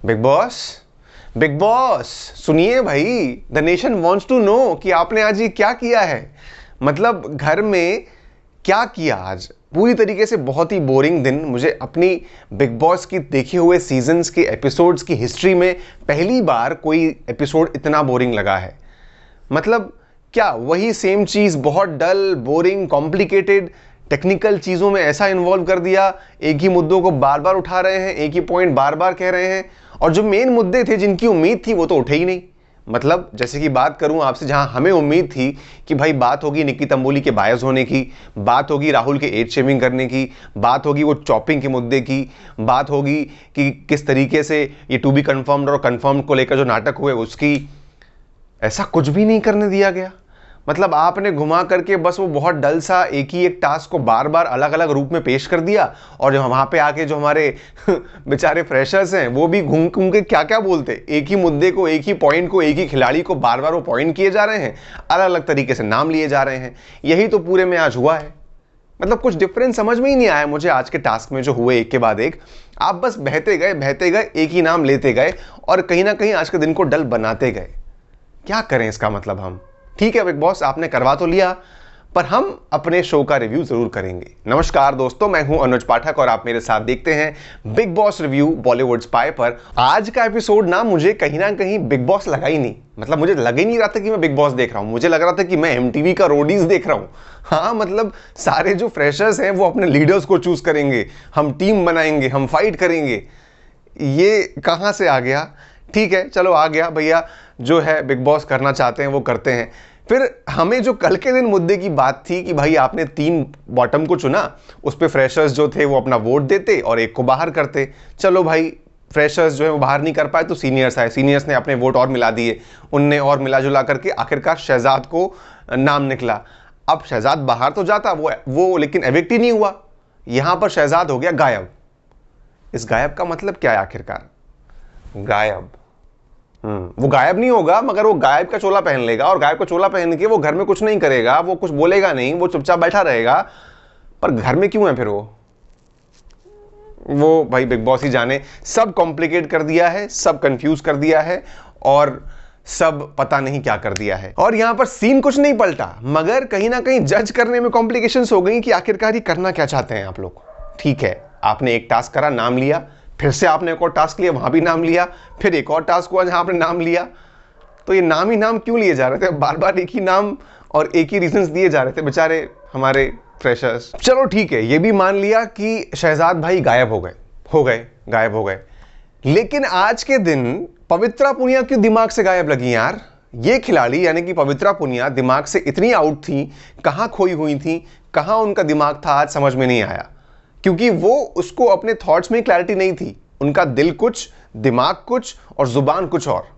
Big boss, big Boss सुनिए भाई, the nation wants to know कि आपने आज ये क्या किया है। मतलब घर में क्या किया आज। पूरी तरीके से बहुत ही बोरिंग दिन। मुझे अपनी बिग बॉस की देखे हुए सीजन्स के एपिसोड्स की हिस्ट्री में पहली बार कोई एपिसोड इतना बोरिंग लगा है। मतलब क्या वही सेम चीज़, बहुत डल, बोरिंग, कॉम्प्लिकेटेड, टेक्निकल चीज़ों में ऐसा इन्वॉल्व कर दिया। एक ही मुद्दों को बार बार उठा रहे हैं, एक ही पॉइंट बार बार कह रहे हैं, और जो मेन मुद्दे थे जिनकी उम्मीद थी वो तो उठे ही नहीं। मतलब जैसे कि बात करूं आपसे, जहां हमें उम्मीद थी कि भाई बात होगी निक्की तंबोली के बायस होने की, बात होगी राहुल के एज शेविंग करने की, बात होगी वो चॉपिंग के मुद्दे की, बात होगी कि किस तरीके से ये टू बी कंफर्म्ड और कंफर्म्ड को लेकर जो नाटक हुए उसकी, ऐसा कुछ भी नहीं करने दिया गया। मतलब आपने घुमा करके बस वो बहुत डल सा एक ही एक टास्क को बार बार अलग अलग रूप में पेश कर दिया, और जो वहां पे आके जो हमारे बेचारे फ्रेशर्स हैं वो भी घूम घूम के क्या क्या बोलते, एक ही मुद्दे को, एक ही पॉइंट को, एक ही खिलाड़ी को बार बार वो पॉइंट किए जा रहे हैं, अलग अलग तरीके से नाम लिए जा रहे हैं। यही तो पूरे में आज हुआ है। मतलब कुछ डिफरेंस समझ में ही नहीं आया मुझे आज के टास्क में जो हुए एक के बाद एक। आप बस बहते गए, एक ही नाम लेते गए, और कहीं ना कहीं आज के दिन को डल बनाते गए। क्या करें इसका मतलब हम। ठीक है बिग बॉस, आपने करवा तो लिया, पर हम अपने शो का रिव्यू जरूर करेंगे। नमस्कार दोस्तों, मैं हूं अनुज पाठक और आप मेरे साथ देखते हैं big boss review Bollywood spy पर। आज का एपिसोड ना मुझे कहीं ना कहीं बिग बॉस लगा ही नहीं। मतलब मुझे लग ही नहीं रहा था कि मैं बिग बॉस देख रहा हूं, मुझे लग रहा था कि मैं एमटीवी का रोडीज देख रहा हूं। हाँ, मतलब सारे जो फ्रेशर्स हैं वो अपने लीडर्स को चूज करेंगे, हम टीम बनाएंगे, हम फाइट करेंगे। ये कहां से आ गया। ठीक है, चलो आ गया भैया, जो है बिग बॉस करना चाहते हैं वो करते हैं। फिर हमें जो कल के दिन मुद्दे की बात थी कि भाई आपने 3 बॉटम को चुना, उस पे फ्रेशर्स जो थे वो अपना वोट देते और एक को बाहर करते। चलो भाई, फ्रेशर्स जो है वो बाहर नहीं कर पाए तो सीनियर्स आए, सीनियर्स ने अपने वोट और मिला दिए, उनने और मिला जुला करके आखिरकार शहजाद को नाम निकला। अब शहजाद बाहर तो जाता वो लेकिन एविक्ट ही नहीं हुआ। यहां पर शहजाद हो गया गायब। इस गायब का मतलब क्या है आखिरकार। गायब, वो गायब नहीं होगा, मगर वो गायब का चोला पहन लेगा, और गायब का चोला पहन के वो घर में कुछ नहीं करेगा, वो कुछ बोलेगा नहीं, वो चुपचाप बैठा रहेगा। पर घर में क्यों है फिर वो भाई बिग बॉस ही जाने। सब कॉम्प्लिकेट कर दिया है, सब कंफ्यूज कर दिया है, और सब पता नहीं क्या कर दिया है। और यहां पर सीन कुछ नहीं पलटा, मगर कहीं ना कहीं जज करने में कॉम्प्लिकेशंस हो गई कि आखिरकार ये करना क्या चाहते हैं आप लोग। ठीक है, आपने एक टास्क करा, नाम लिया, फिर से आपने एक और टास्क लिया, वहां भी नाम लिया, फिर एक और टास्क हुआ जहां आपने नाम लिया। तो ये नाम ही नाम क्यों लिए जा रहे थे, बार बार एक ही नाम और एक ही रीजंस दिए जा रहे थे बेचारे हमारे फ्रेशर्स। चलो ठीक है, ये भी मान लिया कि शहजाद भाई गायब गायब हो गए। लेकिन आज के दिन पवित्रा पुनिया क्यों दिमाग से गायब लगी यार। ये खिलाड़ी यानी कि पवित्रा पुनिया दिमाग से इतनी आउट थी, कहां खोई हुई थी, कहां उनका दिमाग था, आज समझ में नहीं आया। क्योंकि वो उसको अपने थॉट्स में क्लैरिटी नहीं थी, उनका दिल कुछ, दिमाग कुछ और जुबान कुछ और।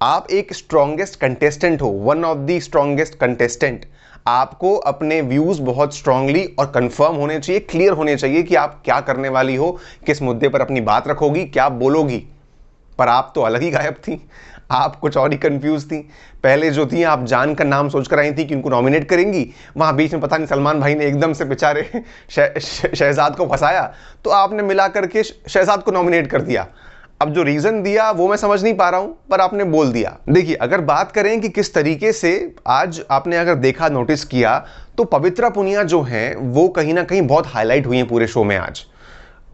आप एक स्ट्रॉन्गेस्ट कंटेस्टेंट हो, one of the strongest contestant. आपको अपने व्यूज बहुत स्ट्रांगली और कंफर्म होने चाहिए, क्लियर होने चाहिए कि आप क्या करने वाली हो, किस मुद्दे पर अपनी बात रखोगी, क्या बोलोगी। पर आप तो अलग ही गायब थी, आप कुछ और ही कंफ्यूज थी। पहले जो थी आप जान का नाम सोचकर आई थी कि उनको नॉमिनेट करेंगी, वहां बीच में पता नहीं सलमान भाई ने एकदम से बेचारे शहजाद को फंसाया, तो आपने मिला करके शहजाद को नॉमिनेट कर दिया। अब जो रीजन दिया वो मैं समझ नहीं पा रहा हूं, पर आपने बोल दिया। देखिए, अगर बात करें कि किस तरीके से आज आपने अगर देखा, नोटिस किया, तो पवित्रा पुनिया जो है वो कहीं ना कहीं बहुत हाईलाइट हुई है पूरे शो में आज।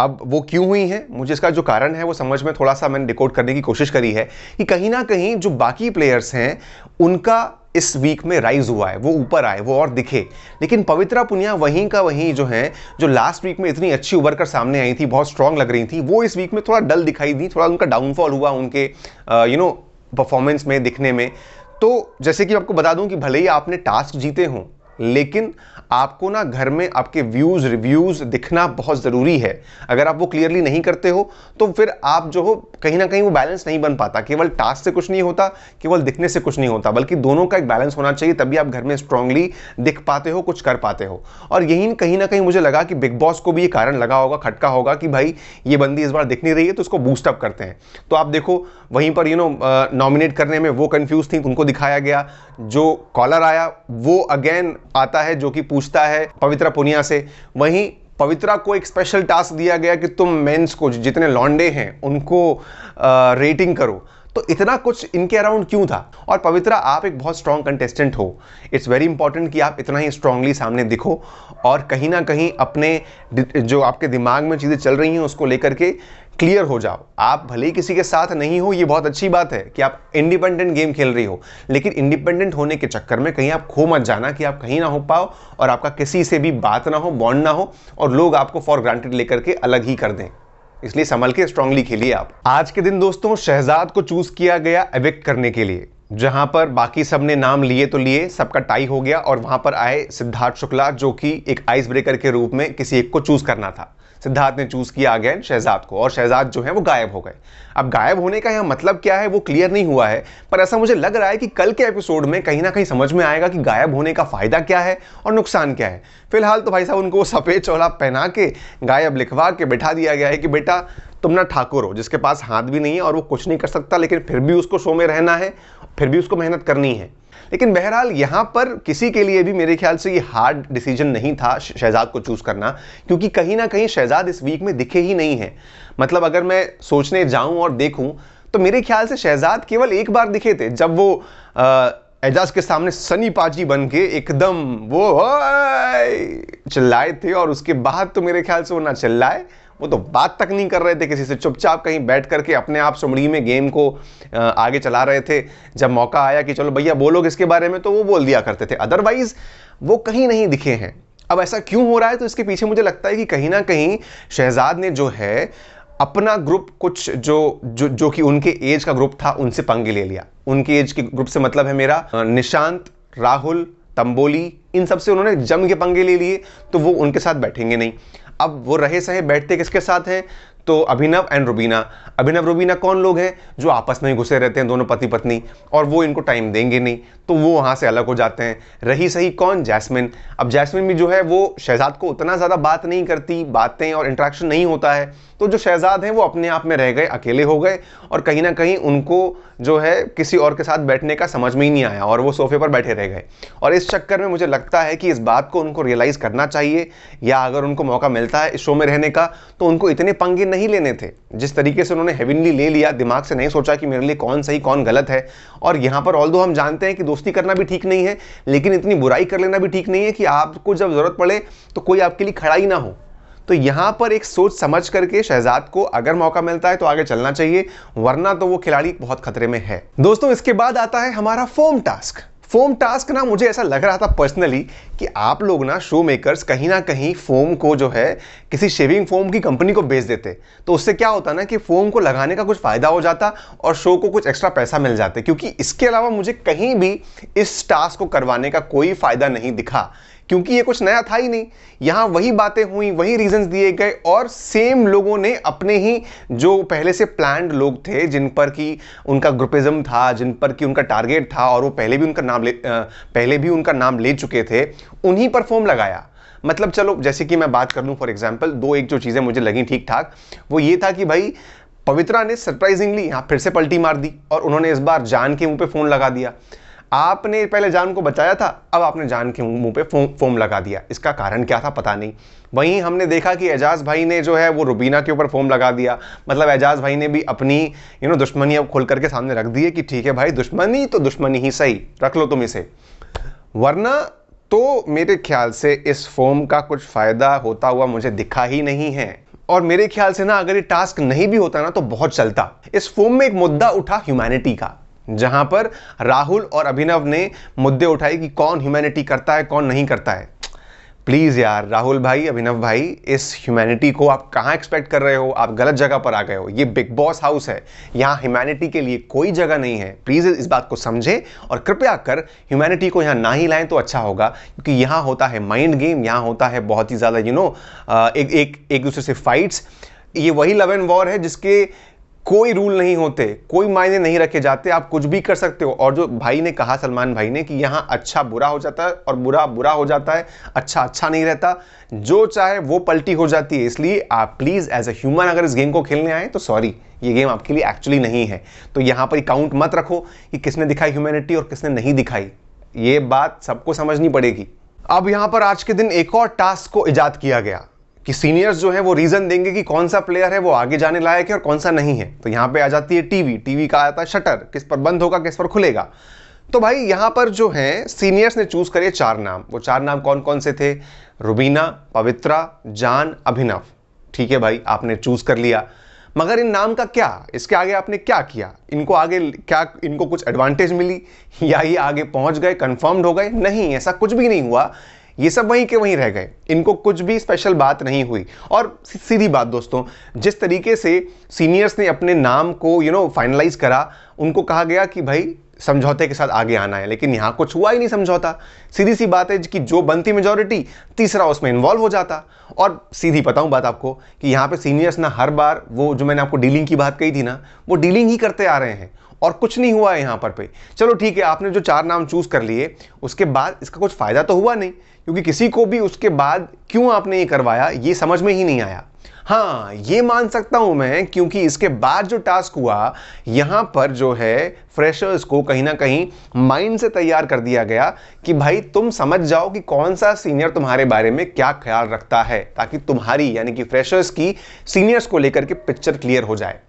अब वो क्यों हुई हैं, मुझे इसका जो कारण है वो समझ में थोड़ा सा मैंने डिकोड करने की कोशिश करी है कि कहीं ना कहीं जो बाकी प्लेयर्स हैं उनका इस वीक में राइज हुआ है, वो ऊपर आए, वो और दिखे। लेकिन पवित्रा पुनिया वहीं का वहीं जो है, जो लास्ट वीक में इतनी अच्छी उभर कर सामने आई थी, बहुत स्ट्रांग लग रही थी, वो इस वीक में थोड़ा डल दिखाई दी, थोड़ा उनका डाउनफॉल हुआ उनके परफॉर्मेंस में, दिखने में। तो जैसे कि आपको बता दूं कि भले ही आपने टास्क जीते हों, लेकिन आपको ना घर में आपके व्यूज, रिव्यूज दिखना बहुत जरूरी है। अगर आप वो क्लियरली नहीं करते हो तो फिर आप जो हो कहीं ना कहीं वो बैलेंस नहीं बन पाता। केवल टास्क से कुछ नहीं होता, केवल दिखने से कुछ नहीं होता, बल्कि दोनों का एक बैलेंस होना चाहिए, तभी आप घर में स्ट्रांगली दिख पाते हो, कुछ कर पाते हो। और यही कहीं ना कहीं मुझे लगा कि बिग बॉस को भी ये कारण लगा होगा, खटका होगा कि भाई ये बंदी इस बार दिख नहीं रही है, तो उसको बूस्ट अप करते हैं। तो आप देखो वहीं पर नॉमिनेट करने में वो कंफ्यूज थी, उनको दिखाया गया। जो कॉलर आया वो अगेन आता है जो कि पूछता है पवित्रा पुनिया से। वहीं पवित्रा को एक स्पेशल टास्क दिया गया कि तुम मेंस को, जितने लौंडे हैं उनको रेटिंग करो। तो इतना कुछ इनके अराउंड क्यों था? और पवित्रा, आप एक बहुत स्ट्रॉन्ग कंटेस्टेंट हो, इट्स वेरी इंपॉर्टेंट कि आप इतना ही स्ट्रांगली सामने दिखो और कहीं ना कहीं अपने जो आपके दिमाग में चीज़ें चल रही हैं उसको लेकर के क्लियर हो जाओ। आप भले ही किसी के साथ नहीं हो, ये बहुत अच्छी बात है कि आप इंडिपेंडेंट गेम खेल रही हो, लेकिन इंडिपेंडेंट होने के चक्कर में कहीं आप खो मत जाना कि आप कहीं ना हो पाओ और आपका किसी से भी बात ना हो, बॉन्ड ना हो और लोग आपको फॉर ग्रांटेड लेकर के अलग ही कर दें। इसलिए संभल के स्ट्रांगली खेलिए आप। आज के दिन दोस्तों शहजाद को चूज किया गया एविक्ट करने के लिए, जहां पर बाकी सब ने नाम लिए तो लिए, सबका टाई हो गया और वहां पर आए सिद्धार्थ शुक्ला, जो कि एक आइस ब्रेकर के रूप में किसी एक को चूज करना था। सिद्धार्थ ने चूज किया अगेन शहजाद को और शहजाद जो है वो गायब हो गए। अब गायब होने का यहाँ मतलब क्या है वो क्लियर नहीं हुआ है, पर ऐसा मुझे लग रहा है कि कल के एपिसोड में कहीं ना कहीं समझ में आएगा कि गायब होने का फायदा क्या है और नुकसान क्या है। फिलहाल तो भाई साहब उनको सफेद चोला पहना के गायब लिखवा के बैठा दिया गया है कि बेटा तुम ना ठाकुर हो, जिसके पास हाथ भी नहीं है और वो कुछ नहीं कर सकता, लेकिन फिर भी उसको शो में रहना है, फिर भी उसको मेहनत करनी है। लेकिन बहरहाल यहाँ पर किसी के लिए भी मेरे ख्याल से ये हार्ड डिसीजन नहीं था शहजाद को चूज करना, क्योंकि कहीं ना कहीं शहजाद इस वीक में दिखे ही नहीं है। मतलब अगर मैं सोचने जाऊं और देखूं तो मेरे ख्याल से शहजाद केवल एक बार दिखे थे, जब वो एजाज के सामने सनी पाजी बन के एकदम वो चिल्लाए थे, और उसके बाद तो मेरे ख्याल से वो ना चिल्लाए, वो तो बात तक नहीं कर रहे थे किसी से, चुपचाप कहीं बैठ करके अपने आप सुमड़ी में गेम को आगे चला रहे थे। जब मौका आया कि चलो भैया बोलो किसके बारे में, तो वो बोल दिया करते थे, अदरवाइज वो कहीं नहीं दिखे हैं। अब ऐसा क्यों हो रहा है? तो इसके पीछे मुझे लगता है कि कहीं ना कहीं शहजाद ने जो है अपना ग्रुप कुछ जो कि उनके एज का ग्रुप था उनसे पंगे ले लिया। उनके एज के ग्रुप से मतलब है मेरा निशांत, राहुल, तंबोली, इन सब से उन्होंने जम के पंगे ले लिए, तो वो उनके साथ बैठेंगे नहीं। अब वो रहे सहे बैठते किसके साथ हैं? तो अभिनव एंड रुबीना। अभिनव रुबीना कौन लोग हैं? जो आपस में घुसे रहते हैं, दोनों पति पत्नी, और वो इनको टाइम देंगे नहीं, तो वो वहाँ से अलग हो जाते हैं। रही सही कौन? जैस्मिन। अब जैस्मिन भी जो है वो शहजाद को उतना ज़्यादा बात नहीं करती, बातें और इंटरेक्शन नहीं होता है, तो जो शहजाद हैं वो अपने आप में रह गए, अकेले हो गए, और कहीं ना कहीं उनको जो है किसी और के साथ बैठने का समझ में ही नहीं आया और वो सोफे पर बैठे रह गए। और इस चक्कर में मुझे लगता है कि इस बात को उनको रियलाइज़ करना चाहिए, या अगर उनको मौका मिलता है इस शो में रहने का तो उनको इतने पंगे नहीं लेने थे जिस तरीके से उन्होंने हेविनली ले लिया। दिमाग से नहीं सोचा कि मेरे लिए कौन सही कौन गलत है। और यहाँ पर ऑल्दो हम जानते हैं कि दोस्ती करना भी ठीक नहीं है, लेकिन इतनी बुराई कर लेना भी ठीक नहीं है कि आपको जब जरूरत पड़े तो कोई आपके लिए खड़ा ही ना हो। तो यहां पर एक सोच समझ करके शहजाद को अगर मौका मिलता है तो आगे चलना चाहिए, वरना तो वो खिलाड़ी बहुत खतरे में है। दोस्तों इसके बाद आता है हमारा फोम टास्क। फोम टास्क ना मुझे ऐसा लग रहा था पर्सनली कि आप लोग ना शो मेकर्स कहीं ना कहीं फोम को जो है किसी शेविंग फोम की कंपनी को बेच देते, तो उससे क्या होता ना कि फोम को लगाने का कुछ फायदा हो जाता और शो को कुछ एक्स्ट्रा पैसा मिल जाते। क्योंकि इसके अलावा मुझे कहीं भी इस टास्क को करवाने का कोई फायदा नहीं दिखा, क्योंकि ये कुछ नया था ही नहीं। यहां वही बातें हुई, वही रीजंस दिए गए, और सेम लोगों ने अपने ही जो पहले से प्लान्ड लोग थे, जिन पर कि उनका ग्रुपिज्म था, जिन पर कि उनका टारगेट था और वो पहले भी उनका नाम ले चुके थे, उन्हीं पर फोम लगाया। मतलब चलो जैसे कि मैं बात कर लूं फॉर एग्जांपल, दो एक जो चीजें मुझे लगी ठीक ठाक वो ये था कि भाई पवित्रा ने सरप्राइजिंगली यहां फिर से पलटी मार दी और उन्होंने इस बार जान के मुंह पे फोन लगा दिया। आपने पहले जान को बचाया था, अब आपने जान के मुंह पे फोम लगा दिया। इसका कारण क्या था पता नहीं। वहीं हमने देखा कि एजाज भाई ने जो है वो रुबीना के ऊपर फोम लगा दिया। मतलब एजाज भाई ने भी अपनी दुश्मनी अब खोल करके सामने रख दी है कि ठीक है भाई, दुश्मनी तो दुश्मनी ही सही, रख लो तुम इसे, वरना तो मेरे ख्याल से इस फोम का कुछ फायदा होता हुआ मुझे दिखा ही नहीं है। और मेरे ख्याल से ना अगर ये टास्क नहीं भी होता ना तो बहुत चलता। इस फोम में एक मुद्दा उठा ह्यूमैनिटी का, जहां पर राहुल और अभिनव ने मुद्दे उठाए कि कौन ह्यूमैनिटी करता है कौन नहीं करता है। प्लीज यार राहुल भाई, अभिनव भाई, इस ह्यूमैनिटी को आप कहां एक्सपेक्ट कर रहे हो? आप गलत जगह पर आ गए हो। ये बिग बॉस हाउस है, यहां ह्यूमैनिटी के लिए कोई जगह नहीं है। प्लीज इस बात को समझें और कृपया कर ह्यूमैनिटी को यहां ना ही लाएं तो अच्छा होगा, क्योंकि यहां होता है माइंड गेम, यहां होता है बहुत ही ज्यादा एक दूसरे से फाइट्स। ये वही लव एंड वॉर है जिसके कोई रूल नहीं होते, कोई मायने नहीं रखे जाते, आप कुछ भी कर सकते हो। और जो भाई ने कहा, सलमान भाई ने, कि यहाँ अच्छा बुरा हो जाता है और बुरा बुरा हो जाता है, अच्छा नहीं रहता, जो चाहे वो पलटी हो जाती है। इसलिए आप प्लीज एज अ ह्यूमन अगर इस गेम को खेलने आए तो सॉरी, ये गेम आपके लिए एक्चुअली नहीं है। तो यहाँ पर काउंट मत रखो कि किसने दिखाई ह्यूमैनिटी और किसने नहीं दिखाई, ये बात सबको समझनी पड़ेगी। अब यहाँ पर आज के दिन एक और टास्क को इजाद किया गया कि सीनियर्स जो है वो रीजन देंगे कि कौन सा प्लेयर है वो आगे जाने लायक है और कौन सा नहीं है। तो यहां पे आ जाती है टीवी, टीवी का आता है शटर, किस पर बंद होगा किस पर खुलेगा। तो भाई यहां पर जो है सीनियर्स ने चूज करे 4 नाम। वो 4 नाम कौन कौन से थे? रुबीना, पवित्रा, जान, अभिनव। ठीक है भाई, आपने चूज कर लिया, मगर इन नाम का क्या? इसके आगे आपने क्या किया? इनको आगे क्या, इनको कुछ एडवांटेज मिली या ये आगे पहुंच गए, कंफर्म्ड हो गए? नहीं, ऐसा कुछ भी नहीं हुआ। ये सब वहीं के वहीं रह गए, इनको कुछ भी स्पेशल बात नहीं हुई। और सीधी बात दोस्तों, जिस तरीके से सीनियर्स ने अपने नाम को फाइनलाइज करा, उनको कहा गया कि भाई समझौते के साथ आगे आना है, लेकिन यहां कुछ हुआ ही नहीं समझौता। सीधी सी बात है कि जो बनती मेजॉरिटी, तीसरा उसमें इन्वॉल्व हो जाता। और सीधी बताऊं बात आपको कि यहां पे सीनियर्स ना हर बार वो जो मैंने आपको डीलिंग की बात कही थी ना, वो डीलिंग ही करते आ रहे हैं और कुछ नहीं हुआ है यहां पर पे। चलो ठीक है, आपने जो 4 नाम चूज कर लिए, उसके बाद इसका कुछ फायदा तो हुआ नहीं, क्योंकि किसी को भी उसके बाद क्यों आपने ये करवाया ये समझ में ही नहीं आया। हाँ, ये मान सकता हूं मैं, क्योंकि इसके बाद जो टास्क हुआ, यहां पर जो है फ्रेशर्स को कहीं ना कहीं माइंड से तैयार कर दिया गया कि भाई तुम समझ जाओ कि कौन सा सीनियर तुम्हारे बारे में क्या ख्याल रखता है, ताकि तुम्हारी यानी कि फ्रेशर्स की सीनियर्स को लेकर के पिक्चर क्लियर हो जाए।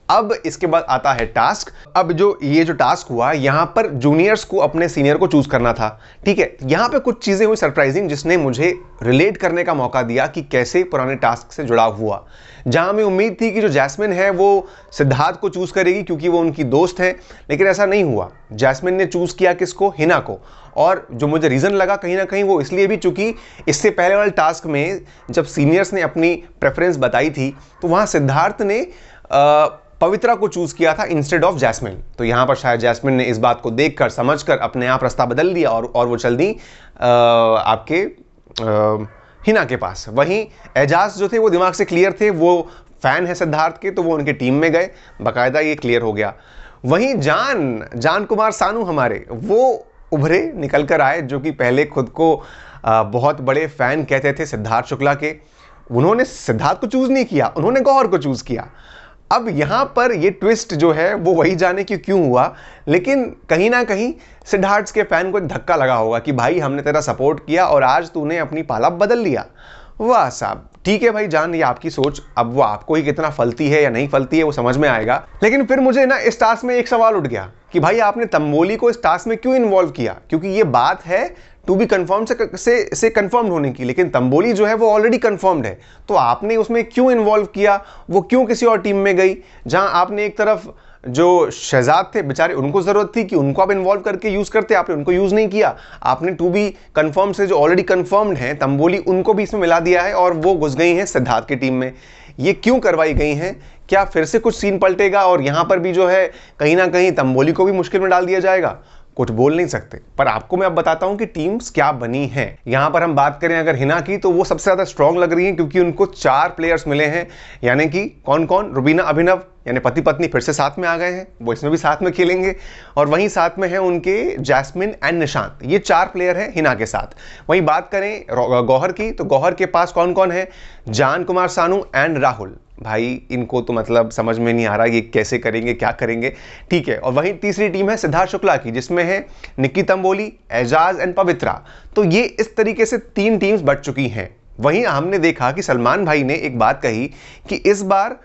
अब इसके बाद आता है टास्क। अब ये जो टास्क हुआ, यहां पर जूनियर्स को अपने सीनियर को चूज करना था। ठीक है, यहां पे कुछ चीजें हुई सरप्राइजिंग, जिसने मुझे रिलेट करने का मौका दिया कि कैसे पुराने टास्क से जुड़ाव हुआ। जहां मैं उम्मीद थी कि जो जैस्मिन है वो सिद्धार्थ को चूज करेगी क्योंकि वो उनकी दोस्त है, लेकिन ऐसा नहीं हुआ। जैस्मिन ने चूज किया किसको? हिना को। और जो मुझे रीजन लगा कहीं ना कहीं वो इसलिए भी, चूंकि इससे पहले वाले टास्क में जब सीनियर्स ने अपनी प्रेफरेंस बताई थी, तो वहां सिद्धार्थ ने पवित्रा को चूज किया था इंस्टेड ऑफ जैस्मिन। तो यहां पर शायद जैस्मिन ने इस बात को देखकर समझकर अपने आप रास्ता बदल लिया और वो चल दी आपके हिना के पास। वहीं एजाज जो थे वो दिमाग से क्लियर थे, वो फैन है सिद्धार्थ के, तो वो उनके टीम में गए, बाकायदा ये क्लियर हो गया। वहीं जान कुमार सानू हमारे, वो उभरे निकल कर आए, जो कि पहले खुद को बहुत बड़े फैन कहते थे सिद्धार्थ शुक्ला के। उन्होंने सिद्धार्थ को चूज नहीं किया, उन्होंने गौहर को चूज किया। अब यहां पर ये ट्विस्ट जो है वो वही जाने कि क्यों हुआ, लेकिन कहीं ना कहीं सिद्धार्थ के फैन को धक्का लगा होगा कि भाई हमने तेरा सपोर्ट किया और आज तूने अपनी पाला बदल लिया। वाह साहब, ठीक है भाई जान, ये आपकी सोच, अब वो आपको ही कितना फलती है या नहीं फलती है वो समझ में आएगा। लेकिन फिर मुझे ना इस टास्क में एक सवाल उठ गया कि भाई आपने तंबोली को इस टास्क में क्यों इन्वॉल्व किया, क्योंकि ये बात है टू बी कंफर्म से कंफर्म होने की, लेकिन तंबोली जो है वो ऑलरेडी कंफर्म्ड है। तो आपने उसमें क्यों इन्वॉल्व किया? वो क्यों किसी और टीम में गई, जहां आपने एक तरफ जो शहजाद थे बेचारे, उनको जरूरत थी कि उनको आप इन्वॉल्व करके यूज करते, आपने उनको यूज नहीं किया। आपने टू बी कंफर्म से जो ऑलरेडी कंफर्म्ड है तंबोली, उनको भी इसमें मिला दिया है और वो घुस गई हैं सिद्धार्थ की टीम में। ये क्यों करवाई गई हैं? क्या फिर से कुछ सीन पलटेगा और यहां पर भी जो है कहीं ना कहीं तंबोली को भी मुश्किल में डाल दिया जाएगा? कुछ बोल नहीं सकते, पर आपको मैं अब बताता हूं कि टीम्स क्या बनी हैं। यहां पर हम बात करें अगर हिना की, तो वो सबसे ज्यादा स्ट्रांग लग रही है, क्योंकि उनको 4 प्लेयर्स मिले हैं, यानी कि कौन कौन? रुबीना, अभिनव, यानी पति पत्नी फिर से साथ में आ गए हैं, वो इसमें भी साथ में खेलेंगे। और वहीं साथ में है उनके जैस्मिन एंड निशांत, ये 4 प्लेयर हैं हिना के साथ। वहीं बात करें गौहर की, तो गौहर के पास कौन कौन है? जान कुमार सानू एंड राहुल। भाई इनको तो मतलब समझ में नहीं आ रहा ये कैसे करेंगे, क्या करेंगे। ठीक है, और वहीं तीसरी टीम है सिद्धार्थ शुक्ला की, जिसमें है निक्की तंबोली, एजाज एंड पवित्रा। तो ये इस तरीके से 3 टीम्स बच चुकी हैं। वहीं हमने देखा कि सलमान भाई ने एक बात कही कि इस बार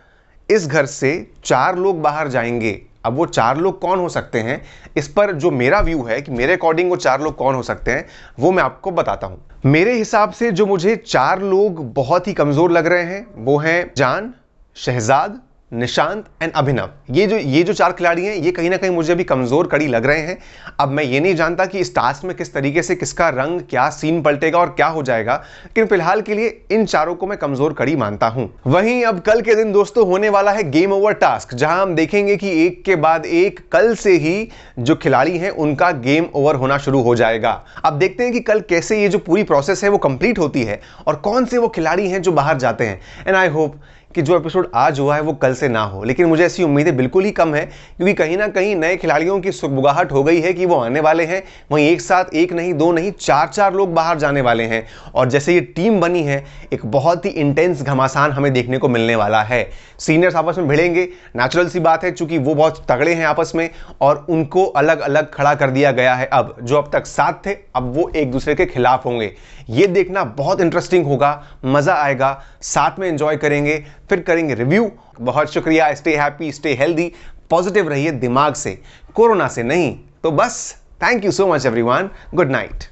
इस घर से 4 लोग बाहर जाएंगे। अब वो 4 लोग कौन हो सकते हैं, इस पर जो मेरा व्यू है कि मेरे अकॉर्डिंग वो 4 लोग कौन हो सकते हैं, वो मैं आपको बताता हूं। मेरे हिसाब से जो मुझे 4 लोग बहुत ही कमजोर लग रहे हैं, वो हैं जान, शहजाद, निशांत एंड अभिनव। ये जो 4 खिलाड़ी हैं, ये कहीं ना कहीं मुझे भी कमजोर कड़ी लग रहे हैं। अब मैं ये नहीं जानता कि इस टास्क में किस तरीके से किसका रंग, क्या सीन पलटेगा और क्या हो जाएगा, लेकिन फिलहाल के लिए इन 4 को मैं कमजोर कड़ी मानता हूं। वहीं अब कल के दिन दोस्तों होने वाला है गेम ओवर टास्क, जहां हम देखेंगे कि एक के बाद एक कल से ही जो खिलाड़ी हैं उनका गेम ओवर होना शुरू हो जाएगा। अब देखते हैं कि कल कैसे ये जो पूरी प्रोसेस है वो कंप्लीट होती है और कौन से वो खिलाड़ी हैं जो बाहर जाते हैं। एंड आई होप कि जो एपिसोड आज हुआ है वो कल से ना हो, लेकिन मुझे ऐसी उम्मीदें बिल्कुल ही कम है, क्योंकि कहीं ना कहीं नए खिलाड़ियों की सुगबुगाहट हो गई है कि वो आने वाले हैं। वहीं एक साथ एक नहीं, दो नहीं, चार चार लोग बाहर जाने वाले हैं, और जैसे ये टीम बनी है, एक बहुत ही इंटेंस घमासान हमें देखने को मिलने वाला है। सीनियर्स आपस में भिड़ेंगे, नेचुरल सी बात है, चूंकि वो बहुत तगड़े हैं आपस में, और उनको अलग अलग खड़ा कर दिया गया है। अब जो अब तक साथ थे, अब वो एक दूसरे के खिलाफ होंगे। ये देखना बहुत इंटरेस्टिंग होगा, मजा आएगा, साथ में एंजॉय करेंगे, फिर करेंगे रिव्यू। बहुत शुक्रिया। Stay happy, stay healthy, positive रहिए दिमाग से, कोरोना से नहीं। तो बस, thank you so much everyone. Good night.